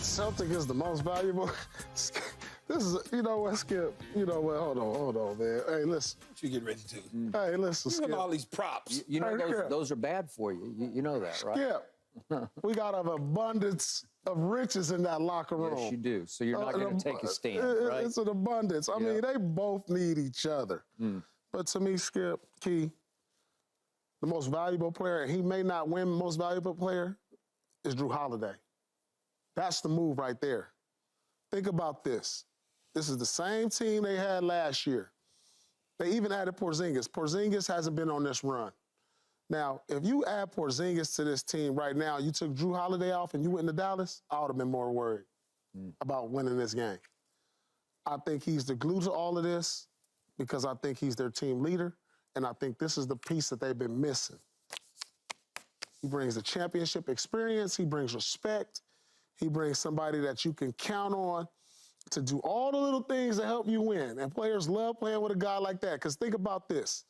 Celtic is the most valuable. This is, you know what, Skip? You know what? Hold on, man. Hey, listen. What you get ready to do? Hey, listen, Skip. Look at all these props. You know those are bad for you. You know that, right? Skip. We got an abundance of riches in that locker room. Yes, you do. So you're not going to take a stand, right? It's an abundance. I mean, they both need each other. But to me, Skip, Key, the most valuable player, and he may not win most valuable player, is Jrue Holiday. That's the move right there. Think about this. This is the same team they had last year. They even added Porziņģis. Porziņģis hasn't been on this run. Now, if you add Porziņģis to this team right now, you took Jrue Holiday off and you went to Dallas, I would have been more worried about winning this game. I think he's the glue to all of this because I think he's their team leader, and I think this is the piece that they've been missing. He brings the championship experience. He brings respect. He brings somebody that you can count on to do all the little things that help you win. And players love playing with a guy like that. Because think about this.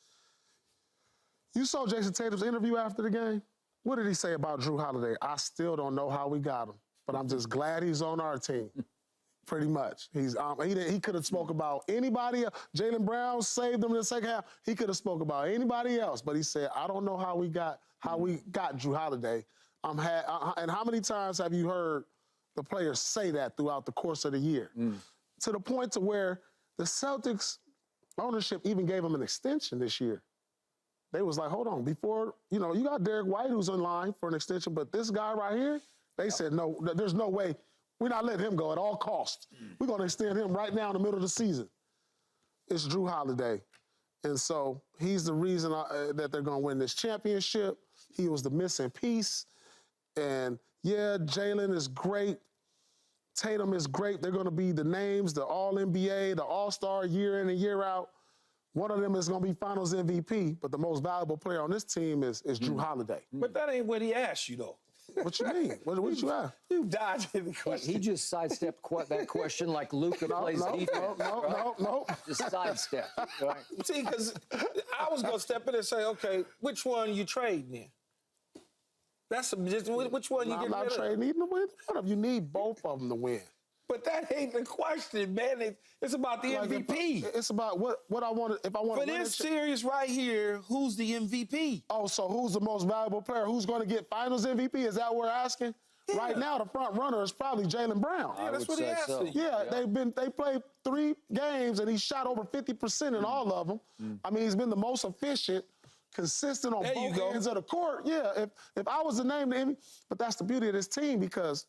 You saw Jayson Tatum's interview after the game. What did he say about Jrue Holiday? I still don't know how we got him, but I'm just glad he's on our team. Pretty much. He could have spoke about anybody else. Jaylen Brown saved him in the second half. He could have spoke about anybody else, but he said, I don't know how we got Jrue Holiday. And how many times have you heard the players say that throughout the course of the year? To the point to where the Celtics ownership even gave him an extension this year. They was like, hold on, before, you got Derrick White who's in line for an extension, but this guy right here, they said, no, there's no way. We're not letting him go at all costs. We're going to extend him right now in the middle of the season. It's Jrue Holiday. And so he's the reason that they're going to win this championship. He was the missing piece. And, yeah, Jaylen is great. Tatum is great. They're going to be the names, the All-NBA, the All-Star year in and year out. One of them is going to be Finals MVP, but the most valuable player on this team is Jrue Holiday. But that ain't what he asked you, though. What you mean? What you ask? You dodged the question. He just sidestepped that question like Luka plays defense. No. Just sidestepped. Right? See, because I was going to step in and say, okay, which one you trading in? That's which one you get rid of? I'm not trading either one of them. You need both of them to win. But that ain't the question, man. It's about the MVP. It's about what I want. If I want for to win this series right here, who's the MVP? Oh, so who's the most valuable player? Who's going to get Finals MVP? Is that what we're asking? Yeah. Right now, the front runner is probably Jaylen Brown. Yeah, that's what he asked. So. Yeah, they played 3 games and he shot over 50% in all of them. I mean, he's been the most efficient, consistent on both ends of the court. Yeah, if I was to name the MVP, but that's the beauty of this team because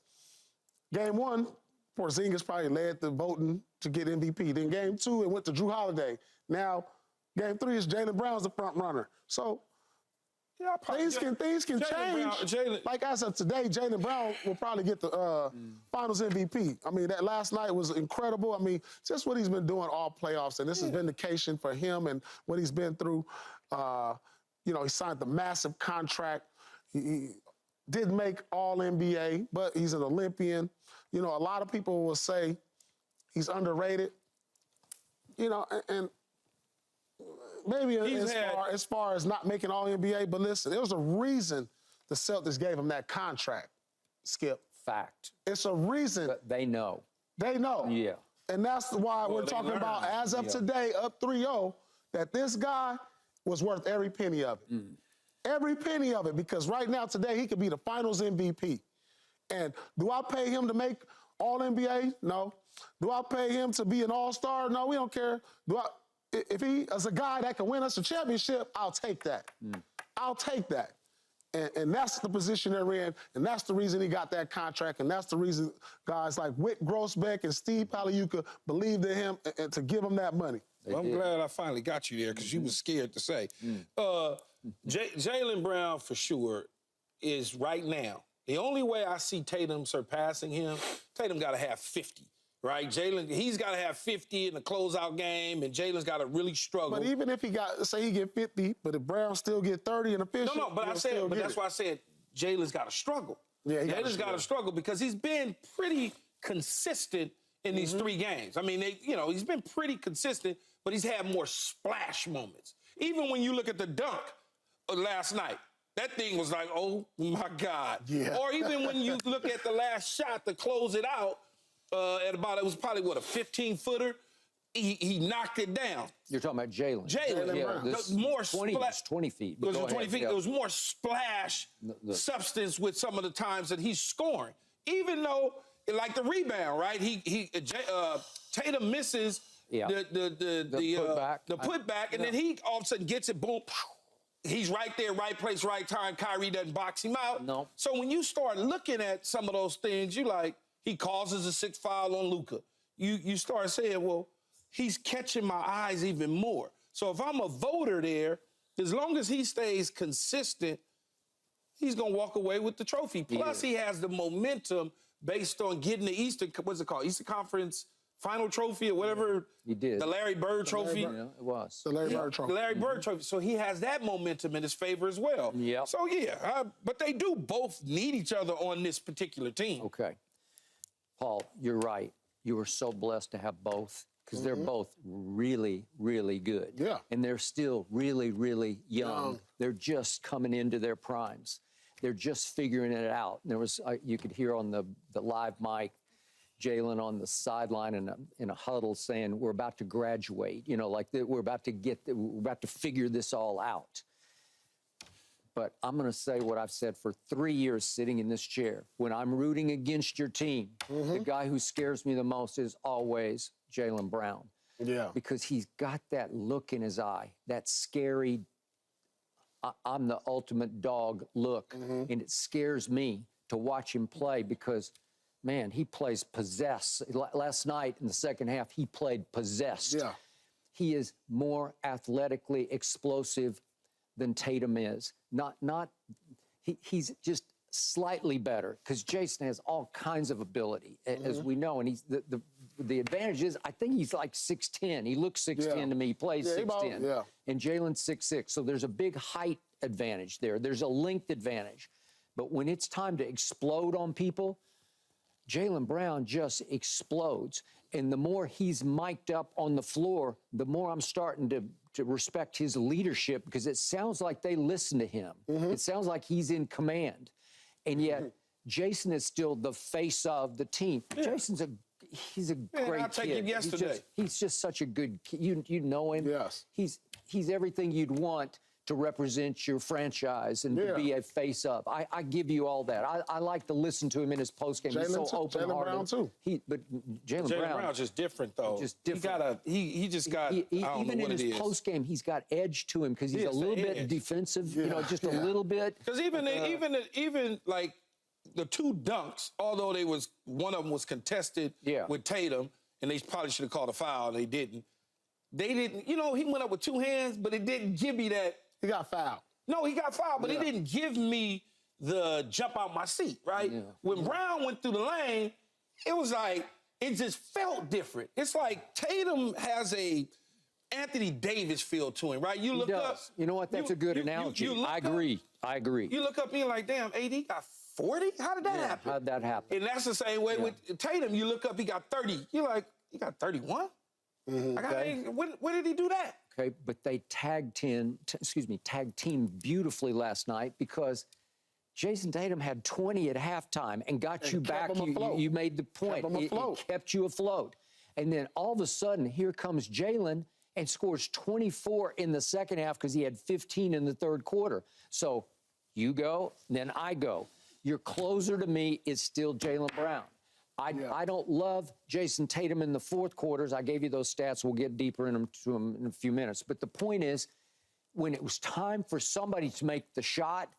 game 1. Porziņģis probably led the voting to get MVP. Then game 2, it went to Jrue Holiday. Now, game 3 is Jaylen Brown's the front runner. So things can change. Like I said today, Jaylen Brown will probably get the Finals MVP. I mean, that last night was incredible. I mean, just what he's been doing all playoffs, and this is vindication for him and what he's been through. He signed the massive contract. He didn't make All-NBA, but he's an Olympian. A lot of people will say he's underrated. And maybe as far as not making All-NBA, but listen, there was a reason the Celtics gave him that contract, Skip. Fact. It's a reason. But they know. They know. Yeah. And that's why we're talking about, as of today, up 3-0, that this guy was worth every penny of it. Every penny of it, because right now, today, he could be the Finals MVP. And do I pay him to make All-NBA? No. Do I pay him to be an All-Star? No, we don't care. If he is a guy that can win us a championship, I'll take that. I'll take that. And that's the position they're in, and that's the reason he got that contract, and that's the reason guys like Whit Grossbeck and Steve Pagliuca believed in him and to give him that money. Well, I'm glad I finally got you there because you was scared to say. Jaylen Brown, for sure, is right now. The only way I see Tatum surpassing him, Tatum got to have 50, right? Jaylen, he's got to have 50 in the closeout game, and Jaylen's got to really struggle. But even if he get 50, but if Brown still get 30 in the finish, that's why I said Jaylen's got to struggle. Yeah, Jaylen's got to struggle because he's been pretty consistent in these 3 games. I mean, he's been pretty consistent, but he's had more splash moments. Even when you look at the dunk last night, that thing was like, oh my God. Yeah. Or even when you look at the last shot to close it out, at about, it was probably, what, a 15-footer? He knocked it down. You're talking about Jaylen. Jaylen, yeah, more 20 feet. It was 20 feet. There was more splash substance with some of the times that he's scoring. Even though, like the rebound, right? Tatum misses the putback, and then he all of a sudden gets it, boom. He's right there, right place, right time. Kyrie doesn't box him out. No. So when you start looking at some of those things, you like, he causes a 6th foul on Luka. You start saying, well, he's catching my eyes even more. So if I'm a voter there, as long as he stays consistent, he's going to walk away with the trophy. Plus, he has the momentum based on getting the Eastern Conference final trophy or whatever. He did. The Larry Bird trophy. Yeah, it was. The Larry Bird trophy. The Larry Bird trophy. So he has that momentum in his favor as well. Yeah. So, but they do both need each other on this particular team. Okay. Paul, you're right. You were so blessed to have both because they're both really, really good. Yeah. And they're still really, really young. They're just coming into their primes. They're just figuring it out. And there was, you could hear on the live mic, Jaylen on the sideline in a huddle saying, we're about to graduate, like we're about to figure this all out. But I'm going to say what I've said for 3 years sitting in this chair. When I'm rooting against your team, the guy who scares me the most is always Jaylen Brown. Yeah. Because he's got that look in his eye, that scary, I'm the ultimate dog look. And it scares me to watch him play because, man, he plays possessed. Last night in the second half, he played possessed. Yeah. He is more athletically explosive than Tatum is. He's just slightly better because Jayson has all kinds of ability, as we know. And he's the advantage is I think he's like 6'10". He looks 6'10" to me. He plays 6'10". And Jaylen's 6'6". So there's a big height advantage there. There's a length advantage. But when it's time to explode on people, Jaylen Brown just explodes. And the more he's mic'd up on the floor, the more I'm starting to respect his leadership because it sounds like they listen to him. It sounds like he's in command. And yet, Jayson is still the face of the team. Jayson's he's a great I'll take kid. him yesterday. He's just such a good kid. You know him. Yes. He's everything you'd want to represent your franchise and to be a face-up. I give you all that. I like to listen to him in his postgame. He's so open-hearted. Jaylen Brown, too. But Jaylen Brown's just different, though. Just different. He just got, I don't know what it is. Even in his postgame, he's got edge to him because he's a little bit defensive, just a little bit. Because even like the 2 dunks, although one of them was contested with Tatum, and they probably should have called a foul, they didn't. He went up with 2 hands, but it didn't give me that. He got fouled. No, he got fouled, but it didn't give me the jump out my seat, right? Yeah. When Brown went through the lane, it was like, it just felt different. It's like Tatum has a Anthony Davis feel to him, right? You look up. You know what? That's a good analogy. I agree. You look up and you're like, damn, AD got 40? How did that happen? How'd that happen? And that's the same way with Tatum. You look up, he got 30. You're like, he got 31? When did he do that? Okay, but they tag team beautifully last night because Jayson Tatum had 20 at halftime and got you back. You made the point. It kept you afloat. And then all of a sudden, here comes Jaylen and scores 24 in the second half because he had 15 in the third quarter. So you go, then I go. Your closer to me is still Jaylen Brown. I don't love Jayson Tatum in the fourth quarters. I gave you those stats. We'll get deeper into them in a few minutes. But the point is, when it was time for somebody to make the shot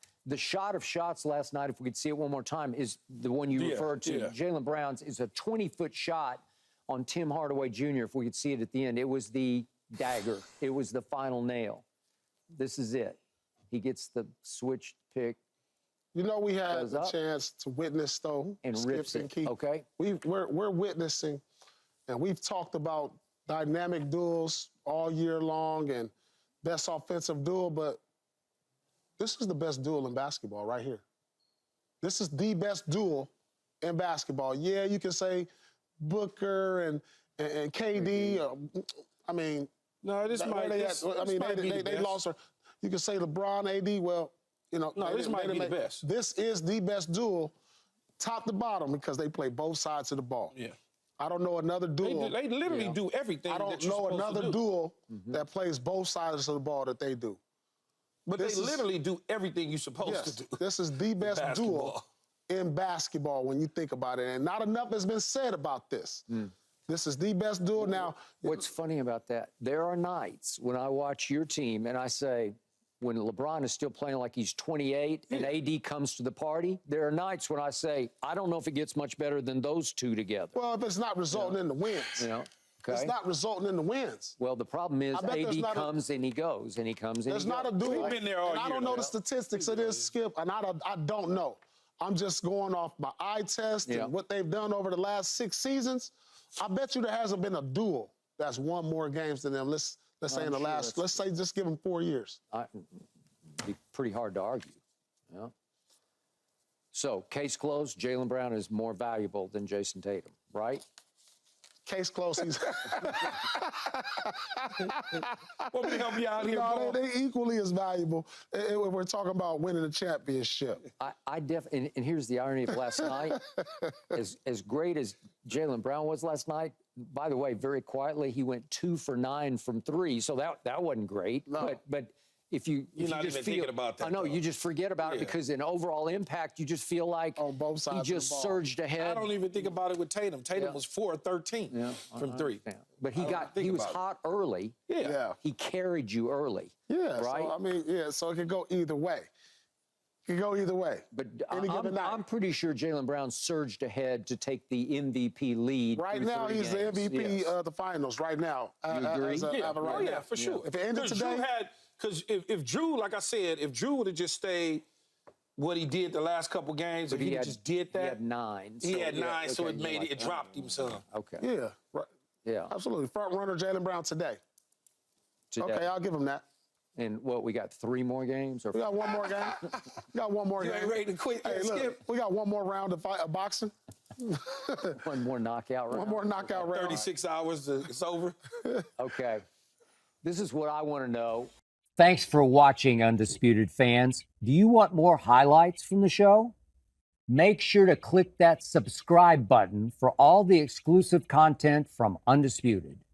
of shots last night, if we could see it one more time, is the one you referred to. Jaylen Brown's is a 20-foot shot on Tim Hardaway Jr., if we could see it at the end. It was the dagger. It was the final nail. This is it. He gets the switch pick. We had a chance to witness, though, and rips it. Okay. We're witnessing, and we've talked about dynamic duels all year long and best offensive duel, but this is the best duel in basketball right here. This is the best duel in basketball. Yeah, you can say Booker and KD. No, this might. They lost. You can say LeBron, AD. Well, No, this might be the best. This is the best duel, top to bottom, because they play both sides of the ball. Yeah. I don't know another duel. They literally do everything. I don't know another duel that plays both sides of the ball that they do. But they literally do everything you're supposed to do. This is the best duel in basketball when you think about it. And not enough has been said about this. This is the best duel. Now, what's funny about that, there are nights when I watch your team and I say, when LeBron is still playing like he's 28 and AD comes to the party, there are nights when I say, I don't know if it gets much better than those two together. Well, if it's not resulting in the wins. It's not resulting in the wins. Well, the problem is AD comes and he goes, and he comes and he goes. There's not a duel. We've been there all year. I don't know the statistics of this, Skip, and I don't know. I'm just going off my eye test and what they've done over the last 6 seasons. I bet you there hasn't been a duel that's won more games than them. Let's say in the last, let's say just give them 4 years. It'd be pretty hard to argue. So, case closed, Jaylen Brown is more valuable than Jayson Tatum, right? Case closed. Want me to help you out here? No, they equally as valuable. We're talking about winning the championship. And here's the irony of last night. As great as Jaylen Brown was last night, by the way, very quietly, he went 2 for 9 from 3, so that wasn't great. No. But if you're not even thinking about that. I know, you just forget about it because in overall impact, you just feel like on both sides he just of the ball. surged ahead. I don't even think about it with Tatum. Tatum was 4 of 13 from 3. But he was hot early. Yeah. He carried you early. Yeah. Right? So, I mean, so it could go either way. It could go either way. But I'm pretty sure Jaylen Brown surged ahead to take the MVP lead. Right now, he's the MVP of the finals. Right now, you agree? For sure. If it ended today, because if Jrue, like I said, if Jrue would have just stayed what he did the last couple games, if he just did that, he had 9. He had 9, so it dropped him some. Okay. Yeah. Right. Yeah. Absolutely. Front runner Jaylen Brown today. Okay, I'll give him that. And we got 3 more games? Or we got 1 more game. We got 1 more game. You ain't ready to quit? Hey, look, we got 1 more round of boxing. 1 more knockout round. 1 more knockout round. 36 hours, it's over. Okay. This is what I want to know. Thanks for watching, Undisputed fans. Do you want more highlights from the show? Make sure to click that subscribe button for all the exclusive content from Undisputed.